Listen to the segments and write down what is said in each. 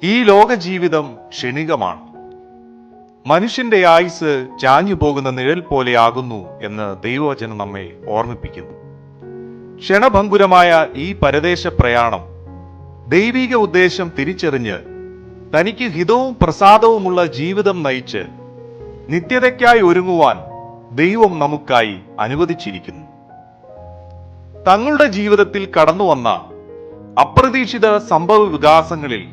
ഈ ലോക ജീവിതം ക്ഷണികമാണ്. മനുഷ്യന്റെ ആയുസ് ചാഞ്ഞു പോകുന്ന നിഴൽ പോലെയാകുന്നു എന്ന് ദൈവവചനം നമ്മെ ഓർമ്മിപ്പിക്കുന്നു. ക്ഷണഭങ്കുരമായ ഈ പരദേശ പ്രയാണം ദൈവിക ഉദ്ദേശം തിരിച്ചറിഞ്ഞ് തനിക്ക് ഹിതവും പ്രസാദവുമുള്ള ജീവിതം നയിച്ച് നിത്യതയ്ക്കായി ഒരുങ്ങുവാൻ ദൈവം നമുക്കായി അനുവദിച്ചിരിക്കുന്നു. തങ്ങളുടെ ജീവിതത്തിൽ കടന്നുവന്ന അപ്രതീക്ഷിത സംഭവ വികാസങ്ങളിൽ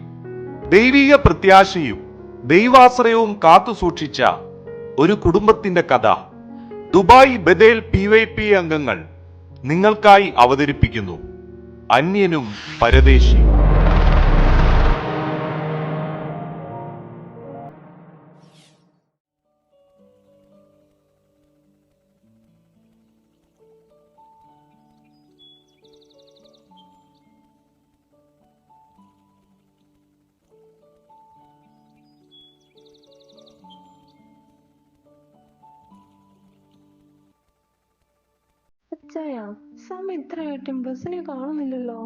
ദൈവിക പ്രത്യാശയും ദൈവാശ്രയവും കാത്തുസൂക്ഷിച്ച ഒരു കുടുംബത്തിന്റെ കഥ ദുബായ് ബദേൽ PYP അംഗങ്ങൾ നിങ്ങൾക്കായി അവതരിപ്പിക്കുന്നു. അന്യനും പരദേശിയും. അച്ചായ, സമയം ഇത്രയായിട്ടും ബസ്സിനെ കാണുന്നില്ലല്ലോ.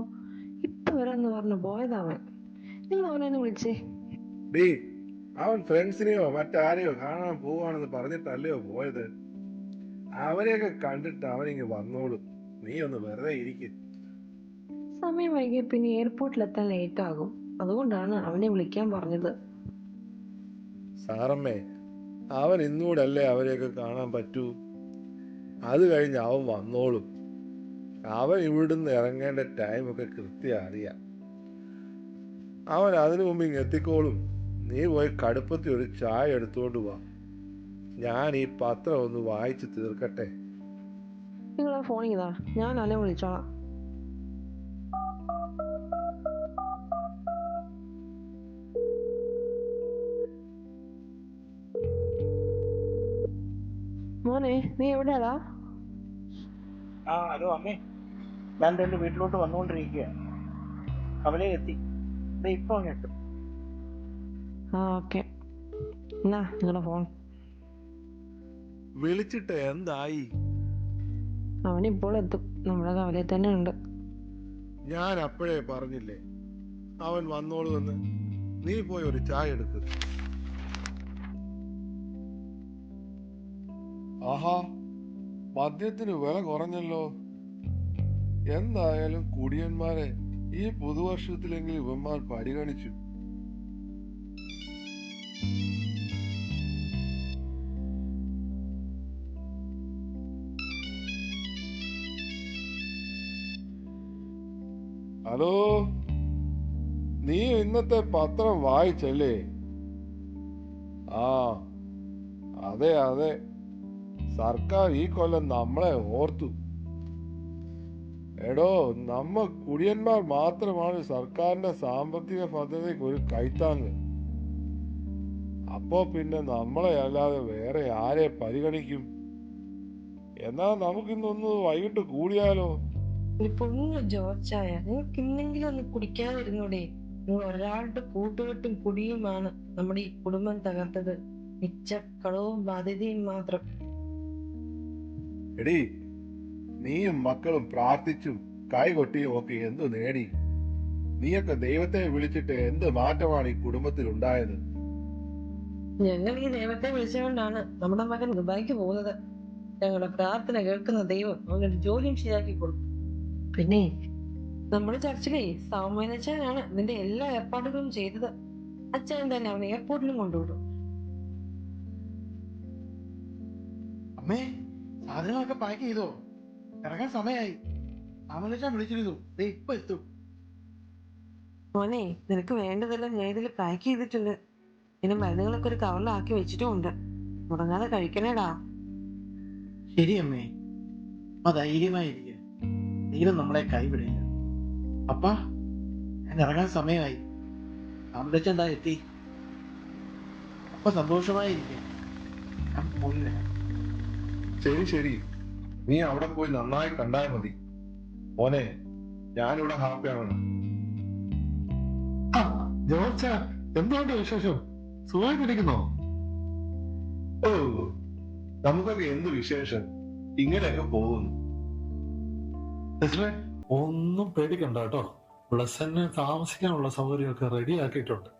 ഇപ്പൊ വരാന്ന് പറഞ്ഞു പോയതാവൻ. നിങ്ങൾ അവനെ വിളിച്ചേ. ഡേ, അവൻ ഫ്രണ്ട്സിനെയോ മറ്റാരെയോ കാണാൻ പോവാണെന്ന് പറഞ്ഞിട്ടല്ലയോ പോയത്. അവരെയൊക്കെ കണ്ടിട്ട് അവനിങ്ങ് വന്നോളും. നീ ഒന്ന് വെറുതെ ഇരിക്കും. സമയം വൈകിയ പിന്നെ എയർപോർട്ടിലെത്താൻ ലേറ്റ് ആകും. അതുകൊണ്ടാണ് അവനെ വിളിക്കാൻ പറഞ്ഞത്. സാറമ്മേ, അവൻ ഇന്നുകൂടല്ലേ അവരെയൊക്കെ കാണാൻ പറ്റൂ. അത് കഴിഞ്ഞ് അവൻ വന്നോളും. അവൻ ഇവിടുന്ന് ഇറങ്ങേണ്ട ടൈമൊക്കെ കൃത്യം അറിയാം. അവൻ അതിനു മുമ്പ് ഇങ്ങ് എത്തിക്കോളും. നീ പോയി കടുപ്പത്തിൽ ഒരു ചായ എടുത്തുകൊണ്ട് വാ. ഞാൻ ഈ പത്രം ഒന്ന് വായിച്ച് തീർക്കട്ടെ. നിങ്ങൾ ആ ഫോൺ ചെയ്താ, ഞാൻ അവനെ വിളിച്ചോളാം. മോനെ, നീ എവിടെയാടാ? ഹലോ അമ്മേ, ഞാൻ എൻ്റെ വീട്ടിലോട്ട് വന്നുകൊണ്ടിരിക്കുക. അവനെ എത്തി, ഇപ്പൊ അങ്ങ് എത്തും. ഓക്കെ, എന്നാ നിങ്ങളുടെ ഫോൺ. വിളിച്ചിട്ട് എന്തായി? അവനിപ്പോൾ എത്തും. നമ്മുടെ കവലയിൽ തന്നെ ഉണ്ട്. ഞാൻ അപ്പോഴേ പറഞ്ഞില്ലേ അവൻ വന്നോളുമെന്ന്. നീ പോയി ഒരു ചായ എടുക്ക്. ആഹാ, മദ്യത്തിന് വില കുറഞ്ഞല്ലോ. എന്തായാലും കുടിയന്മാരെ ഈ പുതുവർഷത്തിലെങ്കിലും ഇവന്മാർ പരിഗണിച്ചു. ഹലോ, നീ ഇന്നത്തെ പത്രം വായിച്ചല്ലേ? ആ, അതെ അതെ, സർക്കാർ ഈ കൊല്ലം നമ്മളെ ഓർത്തു. എടോ, നമ്മ കുടിയന്മാർ മാത്രമാണ് സർക്കാരിന്റെ സാമ്പത്തിക പദ്ധതിക്ക് ഒരു കൈത്താങ്ങ്. അപ്പോ പിന്നെ നമ്മളെ അല്ലാതെ വേറെ ആരെ പരിഗണിക്കും? എന്നാ നമുക്കിന്നൊന്ന് വൈകിട്ട് കൂടിയാലോ? പൊന്നു ജോർജായ, നിങ്ങൾക്ക് ഇന്നെങ്കിലും ഒന്ന് കുടിക്കാതിരുന്നൂടെ? നിങ്ങൾ ഒരാളുടെ കൂട്ടുകെട്ടും കുടിയുമാണ് നമ്മുടെ ഈ കുടുംബം തകർത്തത്. മിച്ച കളവും ബാധ്യതയും മാത്രം. എടീ, നീയും മക്കളും പ്രാർത്ഥിച്ചും കൈകൊട്ടിയും ഒക്കെ എന്തു നേടി? നീയൊക്കെ ദൈവത്തെ വിളിച്ചിട്ട് എന്ത് മാറ്റമാണ് ഈ കുടുംബത്തിൽ ഉണ്ടായത്? ഞങ്ങൾ ഈ ദൈവത്തെ വിളിച്ചുകൊണ്ടാണ് നമ്മുടെ മകൻ ദുബായിക്ക് പോകുന്നത്. ഞങ്ങളുടെ പ്രാർത്ഥന കേൾക്കുന്ന ദൈവം അവനൊരു ജോലിയും ശരിയാക്കി കൊടുക്കും. പിന്നെ നമ്മുടെ ചർച്ചിലെ സൗമ്യനച്ചാനാണ് ഇതിന്റെ എല്ലാ ഏർപ്പാടുകളും ചെയ്തത്. അച്ഛൻ തന്നെ അവൻ എയർപോർട്ടിലും കൊണ്ടുവിടും. അമ്മേ, സാധനങ്ങളൊക്കെ പാക്ക് ചെയ്തോ? ഇറങ്ങാൻ സമയമായി. അമലച്ചാൻ വിളിച്ചിരുന്നു, ഇപ്പൊ എത്തും. മോനെ, നിനക്ക് വേണ്ടതെല്ലാം ഞാൻ ഇതിൽ പാക്ക് ചെയ്തിട്ടുണ്ട്. പിന്നെ മരുന്നുകളൊക്കെ ഒരു കവറിലാക്കി വെച്ചിട്ടുമുണ്ട്. മുടങ്ങാതെ കഴിക്കണേടാ. ശരി അമ്മേ, ധൈര്യമായിരിക്കുക. ദൈവം നമ്മളെ കൈവിടില്ല. അപ്പാ, ഞാൻ ഇറങ്ങാൻ സമയമായി. അമലച്ചൻ എന്താ എത്തി. അപ്പൊ സന്തോഷമായിരിക്കുക. ഞാൻ പോയി വരാം. ശരി ശരി, നീ അവിടെ പോയി നന്നായി കണ്ടാൽ മതി. മോനെ, ഞാനിവിടെ ഹാപ്പിയാണ്. ജോർജ, എന്തുകൊണ്ട് വിശേഷം? സുഖമായിട്ടിരിക്കുന്നോ? ഓ, നമുക്കൊക്കെ എന്ത് വിശേഷം, ഇങ്ങനെയൊക്കെ പോകുന്നു. സിസ്റ്ററെ, ഒന്നും പേടിക്കണ്ട കേട്ടോ. ബ്ലസ്സന് താമസിക്കാനുള്ള സൗകര്യമൊക്കെ റെഡി ആക്കിയിട്ടുണ്ട്.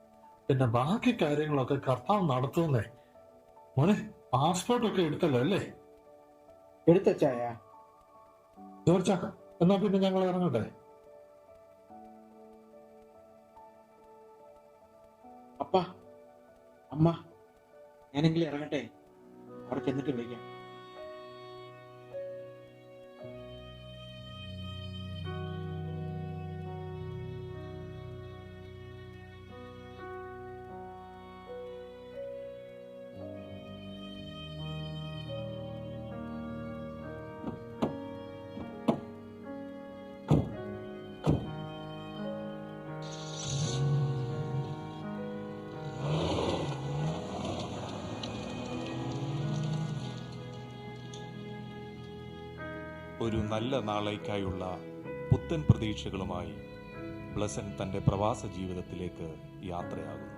പിന്നെ ബാക്കി കാര്യങ്ങളൊക്കെ കർത്താവ് നടത്തുന്നേ. മോനെ, പാസ്പോർട്ടൊക്കെ എടുത്തല്ലോ അല്ലേ? എടുത്തച്ചായ. ജോർജ, എന്നാ പിന്നെ ഞങ്ങൾ ഇറങ്ങട്ടെ. അപ്പ, അമ്മ, ഞാനെങ്കിലും ഇറങ്ങട്ടെ, അവിടെ ചെന്നിട്ട് വിളിക്കാം. ഒരു നല്ല നാളേക്കായുള്ള പുത്തൻ പ്രതീക്ഷകളുമായി ബ്ലസൻ തന്റെ പ്രവാസ ജീവിതത്തിലേക്ക് യാത്രയാകുന്നു.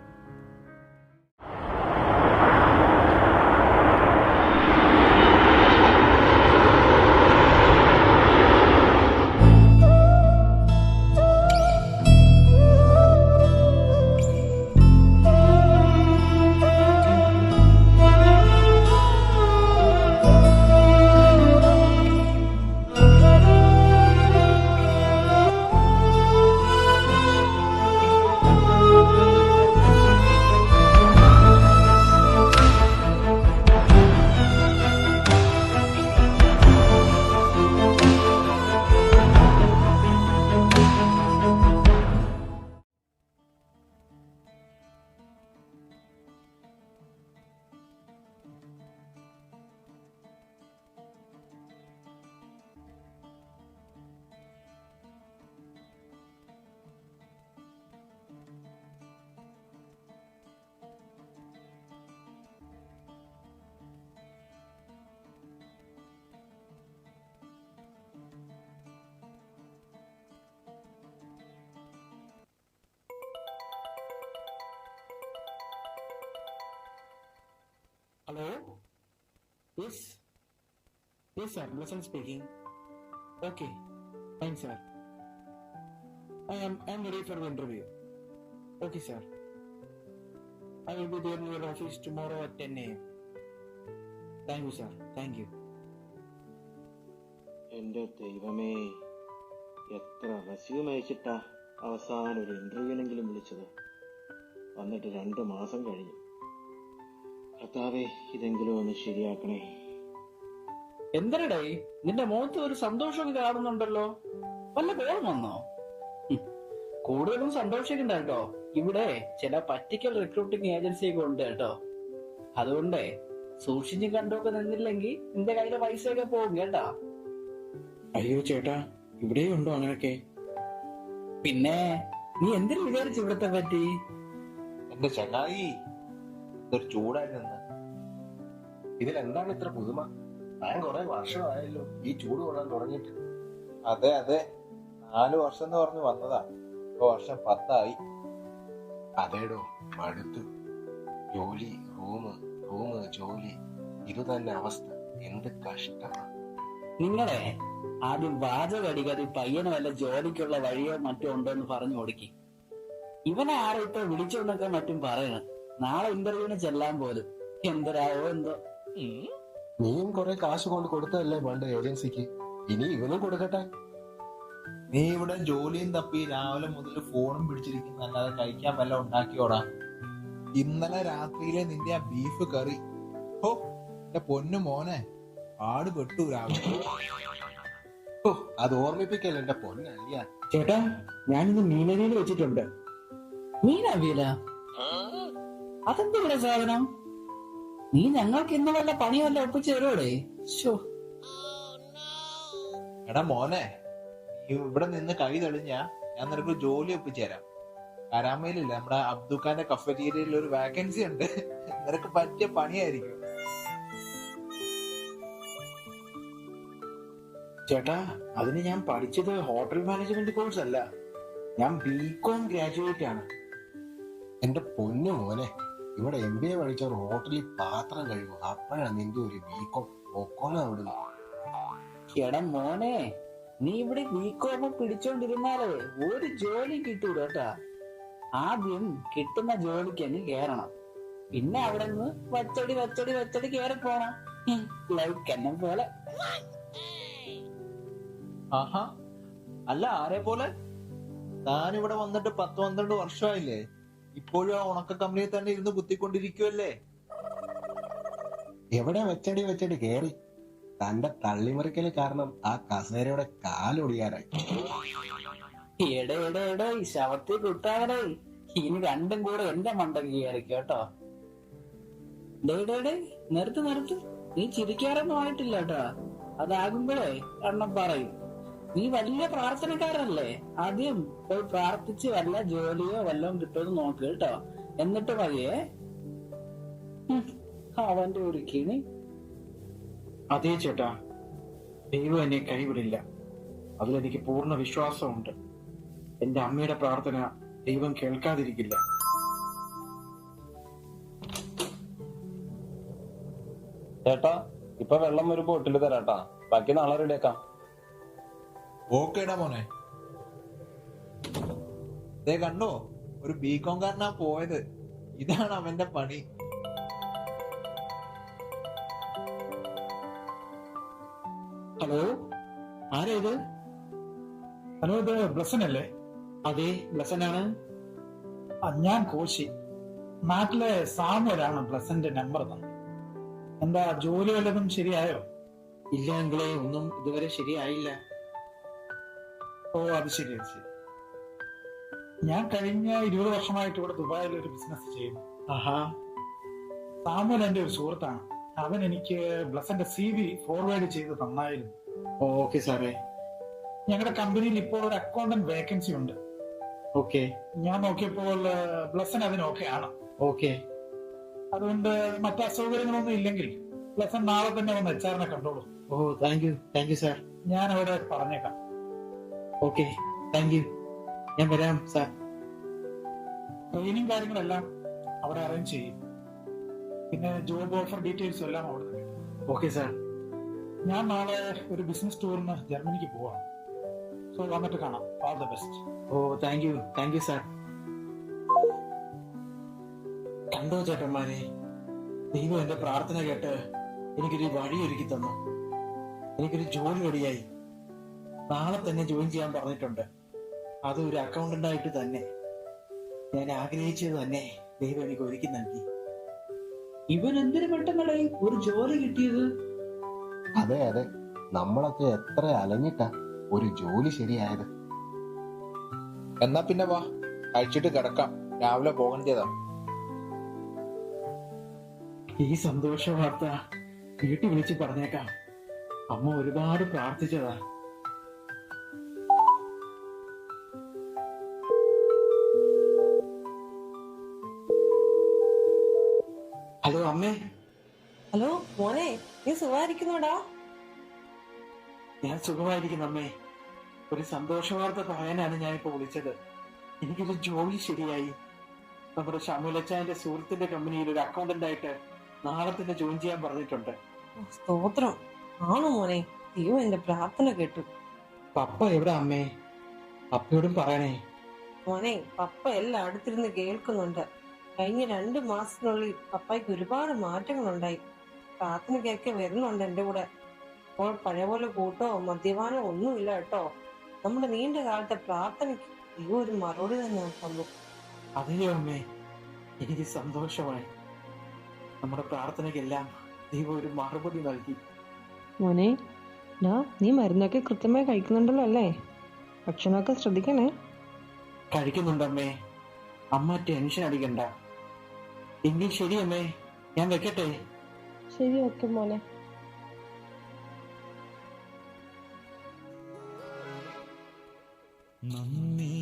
Hello? Yes? Yes, sir. Blessing speaking. Okay. Fine, sir. I'm ready for the interview. Okay, sir. I will be there in your office tomorrow at 10 a.m. Thank you, sir. Thank you. എന്റെ ദൈവമേ, എത്ര resume അയച്ചിട്ടാ അവസാനം ഒരു ഇന്റർവ്യൂവിനെങ്കിലും വിളിച്ചത്. വന്നിട്ട് 2 മാസം കഴിഞ്ഞു. കർത്താവേ, ഇതെങ്കിലും ഒന്ന് ശരിയാക്കണേ. എന്തരടേ, നിന്റെ മുഖത്ത് ഒരു സന്തോഷമൊക്കെ കാണുന്നുണ്ടല്ലോ. വല്ല കോളം വന്നോ? കൂടുതലും സന്തോഷിക്കണ്ട കേട്ടോ. ഇവിടെ ചില പറ്റിക്കൽ റിക്രൂട്ടിംഗ് ഏജൻസിയൊക്കെ ഉണ്ട് കേട്ടോ. അതുകൊണ്ട് സൂക്ഷിച്ചും കണ്ടൊക്കെ നിന്നില്ലെങ്കിൽ നിന്റെ കയ്യിലെ പൈസയൊക്കെ പോകും കേട്ടാ. അയ്യോ ചേട്ടാ, ഇവിടെ ഉണ്ടോ അങ്ങനൊക്കെ? പിന്നെ നീ എന്തിനു വിചാരിച്ചു ഇവിടത്തെ പറ്റി? എന്റെ ചങ്ങായി, ഇതൊരു ചൂടായിരുന്നു. ഇതിലെന്താണ് ഇത്ര പുതുമ? ഞാൻ കുറെ വർഷമായല്ലോ ഈ ചൂട് കൊള്ളാൻ തുടങ്ങിയിട്ട്. അതെ അതെ, 4 വർഷം എന്ന് പറഞ്ഞു വന്നതാ. ഇപ്പൊ വർഷം 10 അതേടോ, മടുത്തു. ജോലി, റൂം, ജോലി, ഇത് തന്നെ അവസ്ഥ. എന്ത് കഷ്ടമാണ്. നിങ്ങളെ ആദ്യം വാചകടിക്കാതെ പയ്യന് വല്ല ജോലിക്കുള്ള വഴിയോ മറ്റോ ഉണ്ടോ എന്ന് പറഞ്ഞു കൊടുക്കി. ഇവനെ ആരെ ഇപ്പൊ വിളിച്ചോന്നൊക്കെ മറ്റും പറയണം. നാളെ ഇന്റർവ്യൂവിന് ചെല്ലാൻ പോലും. എന്തരാവോ എന്തോ. നീയും കുറെ കാശ് കൊണ്ട് കൊടുത്തതല്ലേ പണ്ട് ഏജൻസിക്ക്, ഇനി ഇവനും കൊടുക്കട്ടെ. നീ ഇവിടെ ജോലിയും തപ്പി രാവിലെ മുതൽ ഫോണും പിടിച്ചിരിക്കുന്ന അല്ലാതെ കഴിക്കാൻ വല്ല ഉണ്ടാക്കിയോടാ? ഇന്നലെ രാത്രിയിലെ നിന്റെ ആ ബീഫ് കറി, ഹോ എന്റെ പൊന്നു മോനെ, ആട് പെട്ടു രാവിലെ. ഓ, അത് ഓർമ്മിപ്പിക്കല്ലോ എന്റെ പൊന്നല്ല. ചേട്ടാ, ഞാനിന്ന് മീനവിയൽ വെച്ചിട്ടുണ്ട്. മീനവിയല? അതെന്താ സാധനം? നീ ഞങ്ങൾക്ക് ഇന്ന് വല്ല പണിയല്ല ഒപ്പിച്ചു തരുവോടെ? എടാ മോനെ, നീ ഇവിടെ നിന്ന് കഴി തെളിഞ്ഞാ ഞാൻ നിനക്ക് ജോലി ഒപ്പിച്ചുതരാം. കരാമയിലില്ല, നമ്മുടെ അബ്ദുഖാന്റെ കഫറ്റീരിയയിൽ ഒരു വാക്കൻസി ഉണ്ട്. നിനക്ക് പറ്റിയ പണിയായിരിക്കും. ചേട്ടാ, അതിന് ഞാൻ പഠിച്ചത് ഹോട്ടൽ മാനേജ്മെന്റ് കോഴ്സ് അല്ല. ഞാൻ ബികോം ഗ്രാജുവേറ്റ് ആണ്. എന്റെ പൊന്നു മോനെ, ഇവിടെ MBA പഠിച്ച ഒരു ഹോട്ടലിൽ പാത്രം കഴിവും. അപ്പോഴാണ് നിന്റെ ഒരു ബികോം പൊക്കോണം അവിടുന്ന്. എടാ മോനെ, നീ ഇവിടെ ബികോം പിടിച്ചോണ്ടിരുന്നാലേ ഒരു ജോലി കിട്ടൂല കേട്ടാ. ആദ്യം കിട്ടുന്ന ജോലിക്ക് അങ്ങ് കേറണം. പിന്നെ അവിടെ നിന്ന് വച്ചടി കേറി പോണം. ലൈക്ക് എന്നെ പോലെ. ആഹാ, അല്ല ആരെ പോലെ? താനിവിടെ വന്നിട്ട് 10-12 വർഷമായില്ലേ? ഇപ്പോഴും ആ ഉണക്ക കമ്പനിയിൽ തന്നെ ഇരുന്ന് കുത്തിക്കൊണ്ടിരിക്കുവല്ലേ? എവിടെ വെച്ചടി കേറി? തന്റെ തള്ളിമറിക്കല് കാരണം ആ കസേരയുടെ കാലൊടിയാറായി. എടേ ഈ ശവത്തിൽ കുട്ടാകടേ. ഇനി രണ്ടും കൂടെ എന്റെ മണ്ടക്ക് കയറിക്കോ കേട്ടോ. ഡേ നിർത്ത്. നീ ചിരിക്കാറൊന്നും ആയിട്ടില്ല കേട്ടോ. അതാകുമ്പോഴേ എണ്ണം പറയും. നീ വലിയ പ്രാർത്ഥനക്കാരല്ലേ? ആദ്യം പോയി പ്രാർത്ഥിച്ച് വല്ല ജോലിയോ വല്ലതും കിട്ടുമെന്ന് നോക്ക് കേട്ടോ. എന്നിട്ട് മതിയേ. അവന്റെ ഒരു കിണി. അതേ ചേട്ടാ, ദൈവം എന്നെ കൈവിടില്ല. അതിലെനിക്ക് പൂർണ്ണ വിശ്വാസമുണ്ട്. എന്റെ അമ്മയുടെ പ്രാർത്ഥന ദൈവം കേൾക്കാതിരിക്കില്ല. ചേട്ടാ, ഇപ്പൊ വെള്ളം ഒരു ബോട്ടിൽ തരാട്ടാ. ബാക്കി നാളെ റെഡിയാക്കാം. ഓക്കേടാ മോനെ. ദേ കണ്ടോ, ഒരു ബികോംകാരനാ പോയത്. ഇതാണ് അവന്റെ പണി. ഹലോ, ആരാ ഇത്? ഹലോ, ഇത് ബ്ലസൻ അല്ലേ? അതെ, ബ്ലസനാണ്. ഞാൻ കോശി. നാട്ടിലെ സാമുവലാണ് ബ്ലസന്റെ നമ്പർ തന്നെ. എന്താ, ജോലി വല്ലതും ശരിയായോ? ഇല്ല എങ്കിലേ, ഒന്നും ഇതുവരെ ശരിയായില്ല. ഓ, അത് ശരി. ഞാൻ കഴിഞ്ഞ 20 വർഷമായിട്ട് ഇവിടെ ദുബായിൽ ഒരു ബിസിനസ് ചെയ്യുന്നു. ആഹാ. സാമുവൽ എന്റെ ഒരു സുഹൃത്താണ്. അവൻ എനിക്ക് ബ്ലസന്റെ CV ഫോർവേഡ് ചെയ്ത് തന്നായിരുന്നു. ഓക്കെ സാറേ. ഞങ്ങളുടെ കമ്പനിയിൽ ഇപ്പോൾ ഒരു അക്കൗണ്ടന്റ് വേക്കൻസി ഉണ്ട്. ഓക്കെ. ഞാൻ നോക്കിയപ്പോൾ ബ്ലസൻ അതിന് ഓക്കെ ആണ്. ഓക്കെ. അതുകൊണ്ട് മറ്റു അസൗകര്യങ്ങളൊന്നും ഇല്ലെങ്കിൽ ബ്ലസൻ നാളെ തന്നെ വന്ന് HR-നെ കണ്ടോളൂ. ഓ, താങ്ക് യു സാർ. ഞാൻ അവിടെ പറഞ്ഞേക്കാം. Okay, thank you. ഞാൻ വരാം സാർ. ട്രെയിനിങ് കാര്യങ്ങളെല്ലാം അവിടെ അറേഞ്ച് ചെയ്യും. പിന്നെ ജോബ് ഓഫർ ഡീറ്റെയിൽസും എല്ലാം അവിടെ നിന്ന് കിട്ടും. Okay sir. ഞാൻ നാളെ ഒരു ബിസിനസ് ടൂറിന് ജർമ്മനിക്ക് പോവാണ്. സോ വന്നിട്ട് കാണാം. All the best. ഓ, താങ്ക് യു സാർ. കണ്ടോ ചേട്ടന്മാരെ, ദൈവം എന്റെ പ്രാർത്ഥന കേട്ട് എനിക്കൊരു വഴി ഒരുക്കി തന്നു. എനിക്കൊരു ജോലി റെഡിയായി. നാളെ തന്നെ ജോയിൻ ചെയ്യാൻ പറഞ്ഞിട്ടുണ്ട്. അത് ഒരു അക്കൗണ്ടന്റ് ആയിട്ട് തന്നെ. ഞാൻ ആഗ്രഹിച്ചത് തന്നെ ദൈവം എനിക്ക് ഒരുക്കി നൽകി. ഇവൻ എന്തിനു പെട്ടെന്നടേ ഒരു ജോലി കിട്ടിയത്? അതെ, നമ്മളൊക്കെ എത്ര അലഞ്ഞിട്ടാ ഒരു ജോലി ശരിയായത്. എന്നാ പിന്നെ വാ, കഴിച്ചിട്ട് കിടക്കാം. രാവിലെ പോകേണ്ടതാ. ഈ സന്തോഷ വാർത്ത വീട്ടിൽ വിളിച്ച് പറഞ്ഞേക്കാം. അമ്മ ഒരുപാട് പ്രാർത്ഥിച്ചതാ. ഹലോ അമ്മേ. ഹലോ മോനെ, നീ സുഖമായിരിക്കുന്നോടാ? ഞാൻ സുഖമായിരിക്കുന്നു അമ്മേ. ഒരു സന്തോഷ വാർത്ത പറയാനാണ് ഞാൻ ഇപ്പൊ വിളിച്ചത്. എനിക്കൊരു ജോലി ശരിയായി. നമ്മുടെ ഷമുലച്ചാന്റെ സുഹൃത്തിന്റെ കമ്പനിയിൽ ഒരു അക്കൗണ്ടന്റ് ആയിട്ട് നാളെ തന്നെ ജോയിൻ ചെയ്യാൻ പറഞ്ഞിട്ടുണ്ട്. സ്തോത്രം. ആണോ മോനെ? ദൈവം എന്റെ പ്രാർത്ഥന കേട്ടു. പപ്പ എവിടെ അമ്മേ? പപ്പയോടും പറയണേ. മോനെ, പപ്പ എല്ലാം അടുത്തിരുന്ന് കേൾക്കുന്നുണ്ട്. കഴിഞ്ഞ 2 മാസത്തിനുള്ളിൽ പപ്പായ്ക്ക് ഒരുപാട് മാറ്റങ്ങളുണ്ടായി. പ്രാർത്ഥനയ്ക്കൊക്കെ വരുന്നുണ്ട് എന്റെ കൂടെ. അപ്പോൾ പഴയ പോലെ കൂട്ടോ മദ്യപാനോ ഒന്നുമില്ല കേട്ടോ. നമ്മുടെ നീണ്ട കാലത്തെ പ്രാർത്ഥനയ്ക്ക് ദൈവം ഒരു മറുപടി തന്നെ തന്നു. അതെയോ അമ്മേ, എനിക്ക് സന്തോഷമായി. നമ്മുടെ പ്രാർത്ഥനയ്ക്കെല്ലാം ദൈവം ഒരു മറുപടി നൽകി. മോനെ, നീ മരുന്നൊക്കെ കൃത്യമായി കഴിക്കുന്നുണ്ടല്ലോ അല്ലേ? ഭക്ഷണമൊക്കെ ശ്രദ്ധിക്കണേ. കഴിക്കുന്നുണ്ടമ്മേ. അമ്മ ടെൻഷൻ അടിക്കണ്ട. എങ്കിൽ ശരി അമ്മേ, ഞാൻ വെക്കട്ടെ. ശരി, ഓക്കെ മോനെ. നന്ദി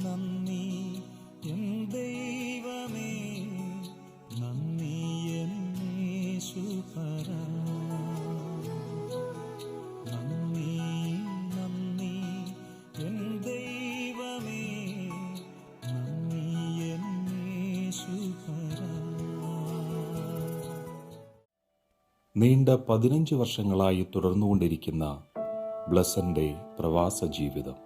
നന്ദി എൻ ദൈവമേ, നന്ദി എന്നേശുപരാ. നന്ദി നന്ദി എൻ ദൈവമേ, നന്ദി എന്നേശുപരാ. നീണ്ട 15 വർഷങ്ങളായി തുടർന്നുകൊണ്ടിരിക്കുന്ന ബ്ലസന്റെ പ്രവാസ ജീവിതം.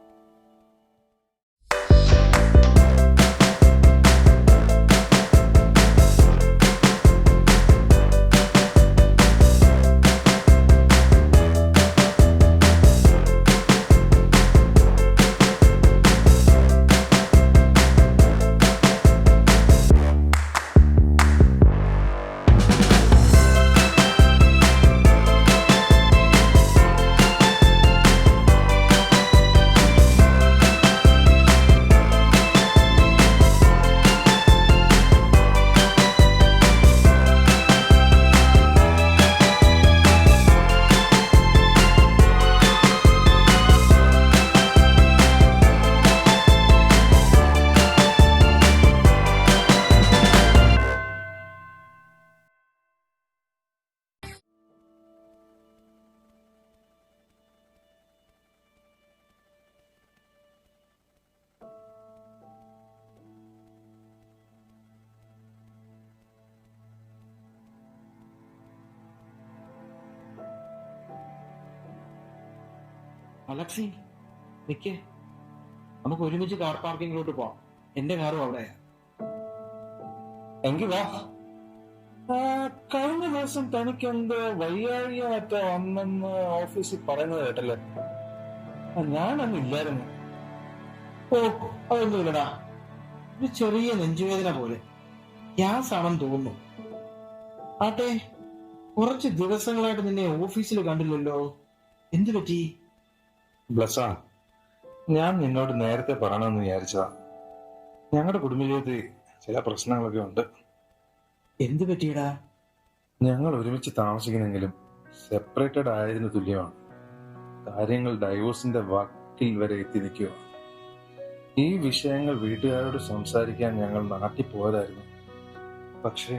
അലക്സി നിക്ക്, നമുക്ക് ഒരുമിച്ച് കാർ പാർക്കിങ്ങിലോട്ട് പോവാം. എന്റെ കാറും അവിടെ. എങ്കിൽ വാ. കഴിഞ്ഞ ദിവസം തനിക്ക് എന്ത് വയ്യാഴിക മറ്റോ വന്നെന്ന് ഓഫീസിൽ പറയുന്നത് കേട്ടല്ലേ? ഞാനൊന്നും ഇല്ലായിരുന്നു. ഓ, അതൊന്നുമില്ലടാ, ഒരു ചെറിയ നെഞ്ചുവേദന പോലെ. ഗ്യാസ് ആണെന്ന് തോന്നുന്നു. ആട്ടെ, കുറച്ച് ദിവസങ്ങളായിട്ട് നിന്നെ ഓഫീസിൽ കണ്ടില്ലല്ലോ, എന്തു പറ്റി? ബ്ലസ്സാ, ഞാൻ നിന്നോട് നേരത്തെ പറയണമെന്ന് വിചാരിച്ചതാ. ഞങ്ങളുടെ കുടുംബജീവിതത്തിൽ ചില പ്രശ്നങ്ങളൊക്കെ ഉണ്ട്. എന്തു പറ്റിയടാ? ഞങ്ങൾ ഒരുമിച്ച് താമസിക്കുന്നെങ്കിലും സെപ്പറേറ്റഡ് ആയതിനു തുല്യമാണ്. കാര്യങ്ങൾ ഡൈവോഴ്സിന്റെ വക്കിൽ വരെ എത്തി നിൽക്കുക. ഈ വിഷയങ്ങൾ വീട്ടുകാരോട് സംസാരിക്കാൻ ഞങ്ങൾ നാട്ടിൽ പോയതായിരുന്നു. പക്ഷേ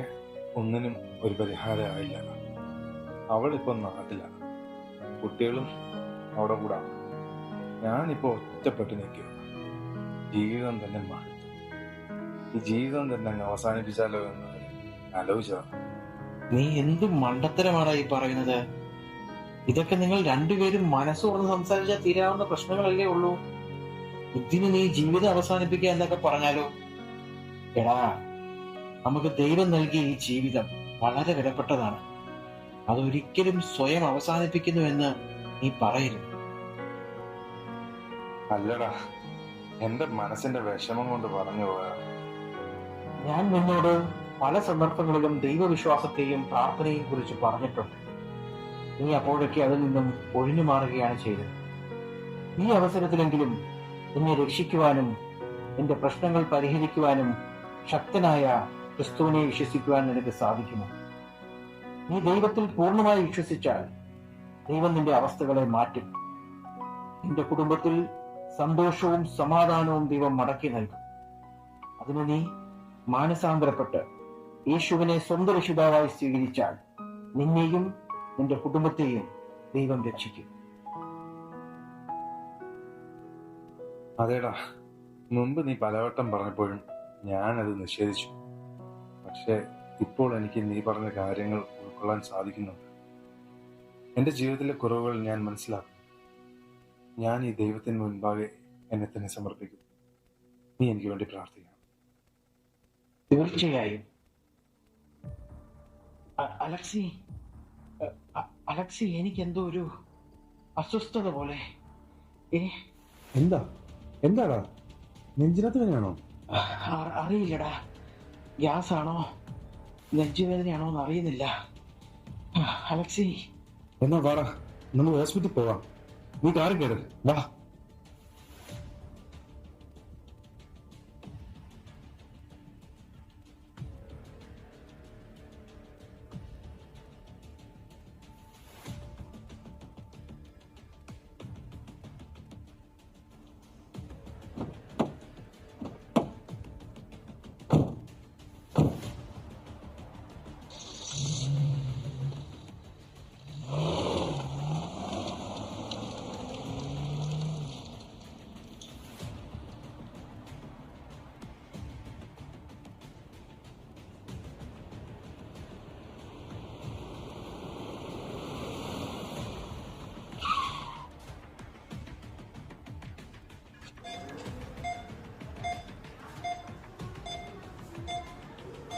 ഒന്നിനും ഒരു പരിഹാരമായില്ല. അവളിപ്പോ നാട്ടിലാണ്, കുട്ടികളും അവിടെ കൂടാ. ഞാനിപ്പോ ഒറ്റപ്പെട്ട് നിൽക്കുക. ജീവിതം തന്നെ മടുത്തു. ഈ ജീവിതം തന്നെ അങ്ങ് അവസാനിപ്പിച്ചാലോ എന്ന് ആലോചിച്ചതാണ്. നീ എന്ത് മണ്ടത്തരമാണ് ഈ പറയുന്നത്? ഇതൊക്കെ നിങ്ങൾ രണ്ടുപേരും മനസ്സ് തുറന്ന് സംസാരിച്ചാൽ തീരാവുന്ന പ്രശ്നങ്ങളല്ലേ ഉള്ളൂ. ഇതിന് നീ ജീവിതം അവസാനിപ്പിക്കുക എന്നൊക്കെ പറഞ്ഞാലോ? എടാ, നമുക്ക് ദൈവം നൽകിയ ഈ ജീവിതം വളരെ വിലപ്പെട്ടതാണ്. അതൊരിക്കലും സ്വയം അവസാനിപ്പിക്കുന്നു എന്ന് നീ പറയരുത്. അല്ലടാ, എന്റെ മനസ്സിന്റെ വിഷമം കൊണ്ട് പറഞ്ഞു പോയാ. ഞാൻ നിന്നോട് പല സന്ദർഭങ്ങളിലും ദൈവവിശ്വാസത്തെയും പ്രാർത്ഥനയെയും കുറിച്ച് പറഞ്ഞിട്ടുണ്ട്. നീ അപ്പോഴൊക്കെ അതിൽ നിന്നും ഒഴിഞ്ഞു മാറുകയാണ് ചെയ്തത്. ഈ അവസരത്തിലെങ്കിലും നിന്നെ രക്ഷിക്കുവാനും നിന്റെ പ്രശ്നങ്ങൾ പരിഹരിക്കുവാനും ശക്തനായ ക്രിസ്തുവിനെ വിശ്വസിക്കുവാൻ നിനക്ക് സാധിക്കുമോ? നീ ദൈവത്തിൽ പൂർണ്ണമായി വിശ്വസിച്ചാൽ ദൈവം നിന്റെ അവസ്ഥകളെ മാറ്റും. നിന്റെ കുടുംബത്തിൽ സന്തോഷവും സമാധാനവും ദൈവം മടക്കി നൽകും. അതിന് നീ മാനസാന്തരപ്പെട്ട് യേശുവിനെ സ്വന്തം രക്ഷിതാവായി സ്വീകരിച്ചാൽ നിന്നെയും നിന്റെ കുടുംബത്തെയും ദൈവം രക്ഷിക്കും. അതേടാ, മുമ്പ് നീ പലവട്ടം പറഞ്ഞപ്പോഴും ഞാനത് നിഷേധിച്ചു. പക്ഷെ ഇപ്പോൾ എനിക്ക് നീ പറഞ്ഞ കാര്യങ്ങൾ ഉൾക്കൊള്ളാൻ സാധിക്കുന്നുണ്ട്. എന്റെ ജീവിതത്തിലെ കുറവുകൾ ഞാൻ മനസ്സിലാക്കും. ഞാൻ ഈ ദൈവത്തിന് മുൻപാകെ എന്നെ തന്നെ സമർപ്പിക്കും. നീ എനിക്ക് വേണ്ടി പ്രാർത്ഥിക്കണം. തീർച്ചയായും. അലക്സി, എനിക്ക് എന്തോ ഒരു അസ്വസ്ഥത പോലെ. എന്താടാ, നെഞ്ചിനകത്ത് വേദനയാണോ? അറിയില്ലടാ, ഗ്യാസ് ആണോ നെഞ്ചുവേദനയാണോ എന്ന് അറിയുന്നില്ല. അലക്സി, എന്നാ വാടാ, നമ്മൾ ഹോസ്പിറ്റലിൽ പോവാം. നീ കാറിൽ കയറ്, വാ.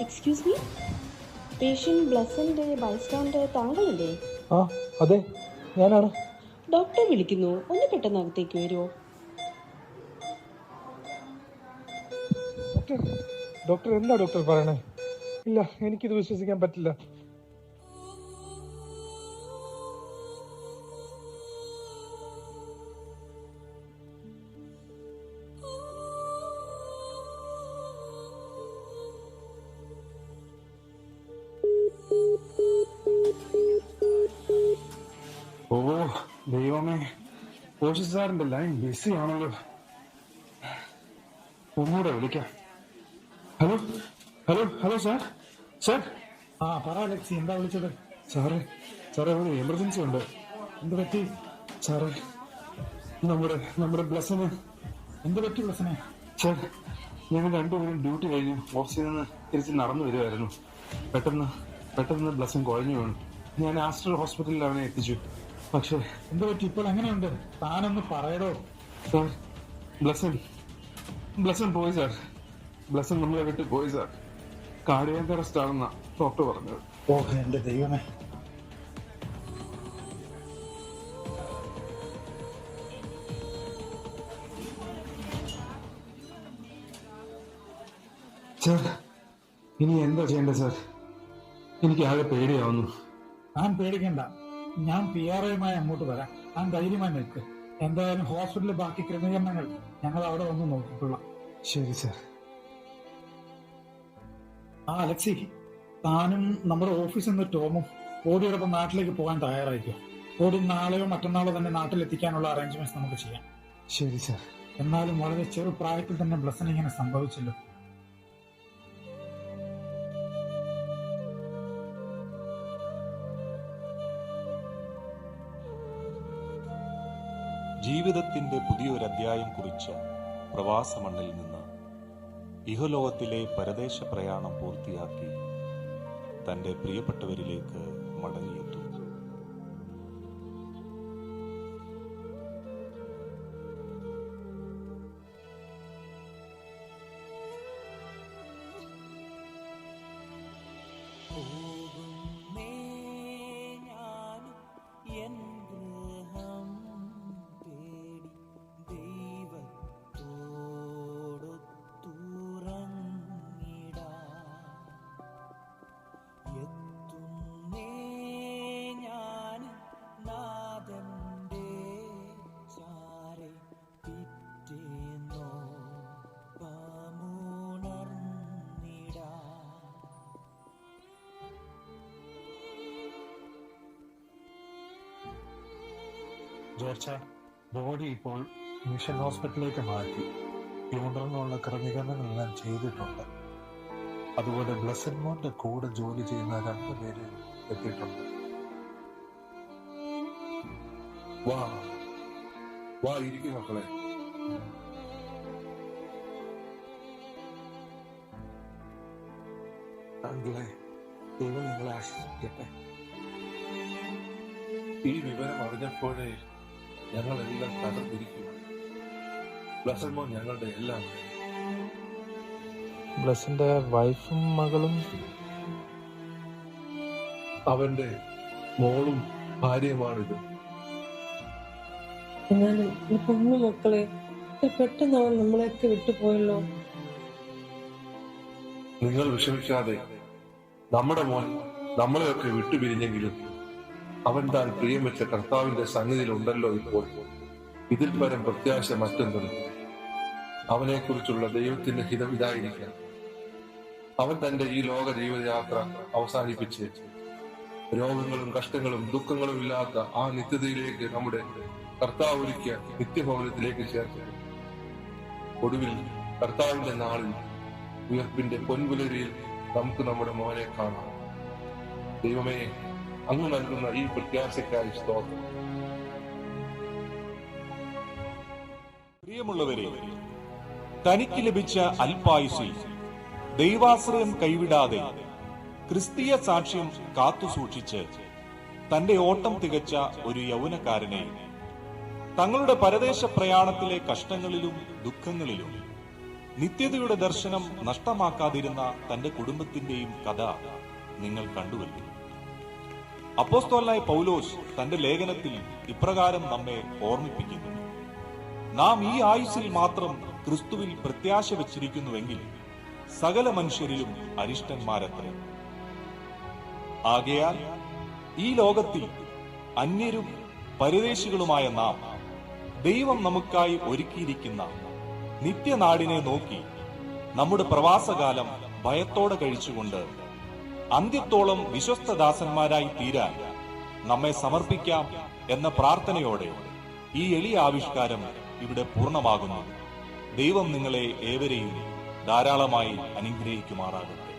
എക്സ്ക്യൂസ് മീ, പേഷ്യന്റ് ബ്ലസന്റെ ബൈസ്റ്റാൻഡർ താങ്കളല്ലേ? ആ അതെ, ഞാനാണ്. ഡോക്ടർ വിളിക്കുന്നു, ഒന്ന് പെട്ടെന്ന് അകത്തേക്ക് വരുമോ? ഡോക്ടർ എന്താ ഡോക്ടർ പറയണേ? ഇല്ല, എനിക്കിത് വിശ്വസിക്കാൻ പറ്റില്ല. ഓ ദൈവമേ, കോശി സാറിന്റെ ലൈൻ ബിസി ആണല്ലോ. ഒന്നുകൂടെ വിളിക്കാം. Hello hello hello sir. Sir. ആ പറ അലക്സി, എന്താ വിളിച്ചത്? സാറേ ഒരു എമർജൻസി ഉണ്ട്. എന്ത് പറ്റി? സാറേ, നമ്മുടെ ബ്ലസ്സിന്. എന്ത് പറ്റി ബ്ലസ്സിനെ? സാർ, ഞങ്ങൾ രണ്ടുപേരും ഡ്യൂട്ടി കഴിഞ്ഞു ഓഫീസിൽ നിന്ന് തിരിച്ച് നടന്നു വരുമായിരുന്നു. പെട്ടെന്ന് ബ്ലസ്സിൻ കുഴഞ്ഞു വീണു. ഞാൻ ആസ്റ്റർ ഹോസ്പിറ്റലിൽ അവനെ എത്തിച്ചു. പക്ഷേ എന്ത് പറ്റി? ഇപ്പോൾ എങ്ങനെയുണ്ട്? താനൊന്ന് പറയടോ. സാർ, ബ്ലസൻ പോയി സാർ. ബ്ലസൻ നമ്മളെ വിട്ട് പോയി സാർ. കാർഡിയാക് അറസ്റ്റ് ആണെന്നാ ഡോക്ടർ പറഞ്ഞത്. ഓ എന്റെ ദൈവമേ. സാർ, ഇനി എന്താ ചെയ്യേണ്ടത് സാർ? എനിക്ക് ആകെ പേടിയാവുന്നു. താൻ പേടിക്കണ്ട, ഞാൻ PROയുമായി അങ്ങോട്ട് വരാം. താൻ ധൈര്യമായി നിൽക്ക്. എന്തായാലും ഹോസ്പിറ്റലിലെ ബാക്കി ക്രമീകരണങ്ങൾ ഞങ്ങൾ അവിടെ വന്ന് നോക്കിക്കൊള്ളാം. ശരി സാർ. അലക്സി, താനും നമ്മുടെ ഓഫീസിൽ നിന്ന് ടോമും ഓടിയോടൊപ്പം നാട്ടിലേക്ക് പോകാൻ തയ്യാറായിരിക്കും. ഓടി നാളെയോ മറ്റന്നാളോ തന്നെ നാട്ടിലെത്തിക്കാനുള്ള അറേഞ്ച്മെന്റ്സ് നമുക്ക് ചെയ്യാം. ശരി സാർ. എന്നാലും വളരെ ചെറു പ്രായത്തിൽ തന്നെ ബ്ലസ്സിന് ഇങ്ങനെ സംഭവിച്ചല്ലോ. ജീവിതത്തിന്റെ പുതിയൊരധ്യായം കുറിച്ച പ്രവാസ മണ്ണിൽ നിന്ന് ഇഹലോകത്തിലെ പരദേശ പ്രയാണം പൂർത്തിയാക്കി തന്റെ പ്രിയപ്പെട്ടവരിലേക്ക് മടങ്ങിയെത്തുന്നു. ജോർജ, ബോഡി ഇപ്പോൾ മിഷൻ ഹോസ്പിറ്റലിലേക്ക് മാറ്റി. ഫ്യൂണറിനുള്ള ക്രമീകരണങ്ങളെല്ലാം ചെയ്തിട്ടുണ്ട്. അതുപോലെ ബ്ലസൻ മോന്റെ കൂടെ ജോലി ചെയ്യുന്ന 2 പേര് എത്തിയിട്ടുണ്ട്. വാ ഇരിക്കും മക്കളെ. താങ്കളെ ദൈവം നിങ്ങളെ ആശ്വസിക്കട്ടെ. ഈ വിവരം അറിഞ്ഞപ്പോഴേ ഞങ്ങളെല്ലാം തകർന്നിരിക്കുക. ബ്ലസൻ മോൻ ഞങ്ങളുടെ എല്ലാം. ബ്ലസിന്റെ വൈഫും മകളും അവന്റെ മോളും ഭാര്യയുമാണിത്. എന്നാലും ഈ പൊന്നു മക്കളെ പെട്ടെന്ന് അവൻ നമ്മളെയൊക്കെ വിട്ടുപോയല്ലോ. നിങ്ങൾ വിഷമിക്കാതെ. നമ്മുടെ മോൻ നമ്മളെയൊക്കെ വിട്ടുപിരിഞ്ഞെങ്കിലും അവൻ താൻ പ്രിയം വെച്ച കർത്താവിന്റെ സന്നിധിയിലുണ്ടല്ലോ ഇപ്പോൾ. ഇതിൽ പരം പ്രത്യാശ മറ്റൊന്നും. അവനെക്കുറിച്ചുള്ള ദൈവത്തിന്റെ ഹിതം ഇതായിരിക്കാം. അവൻ തന്റെ ഈ ലോക ജീവിതയാത്ര അവസാനിപ്പിച്ച് രോഗങ്ങളും കഷ്ടങ്ങളും ദുഃഖങ്ങളും ഇല്ലാത്ത ആ നിത്യതയിലേക്ക് നമ്മുടെ കർത്താവ് ഒരുക്കിയ നിത്യഭവനത്തിലേക്ക് ചേർത്ത് ഒടുവിൽ കർത്താവിന്റെ നാളിൽ ഉയർപ്പിന്റെ പൊൻപുലരിയിൽ നമുക്ക് നമ്മുടെ മോനെ കാണാം. ദൈവമേ, അങ്ങ് നൽകുന്ന ഈ പ്രത്യാശയ്ക്കായി സ്തോത്രം. പ്രിയമുള്ളവരെ, തനിക്ക് ലഭിച്ച അല്പായുസിൽ ദൈവാശ്രയം കൈവിടാതെ ക്രിസ്തീയ സാക്ഷ്യം കാത്തുസൂക്ഷിച്ച് തന്റെ ഓട്ടം തികച്ച ഒരു യൗവനക്കാരനെ തങ്ങളുടെ പരദേശ പ്രയാണത്തിലെ കഷ്ടങ്ങളിലും ദുഃഖങ്ങളിലും നിത്യതയുടെ ദർശനം നഷ്ടമാക്കാതിരുന്ന തന്റെ കുടുംബത്തിന്റെയും കഥ നിങ്ങൾ കണ്ടുവല്ലോ. അപ്പോസ്തലനായ പൗലോസ് തന്റെ ലേഖനത്തിൽ ഇപ്രകാരം നമ്മെ ഓർമ്മിപ്പിക്കുന്നു: നാം ഈ ആയുസ്സിൽ മാത്രം ക്രിസ്തുവിൽ പ്രത്യാശ വച്ചിരിക്കുന്നുവെങ്കിൽ സകല മനുഷ്യരിലും അരിഷ്ടന്മാരത്രേ. ആകയാൽ ഈ ലോകത്തിൽ അന്യരും പരദേശികളുമായ നാം ദൈവം നമുക്കായി ഒരുക്കിയിരിക്കുന്ന നിത്യനാടിനെ നോക്കി നമ്മുടെ പ്രവാസകാലം ഭയത്തോടെ കഴിച്ചുകൊണ്ട് അന്ത്യത്തോളം വിശ്വസ്തദാസന്മാരായി തീരാൻ നമ്മെ സമർപ്പിക്കാം എന്ന പ്രാർത്ഥനയോടെ ഈ എളിയ ആവിഷ്കാരം ഇവിടെ പൂർണ്ണമാകുന്നു. ദൈവം നിങ്ങളെ ഏവരെയും ധാരാളമായി അനുഗ്രഹിക്കുമാറാകട്ടെ.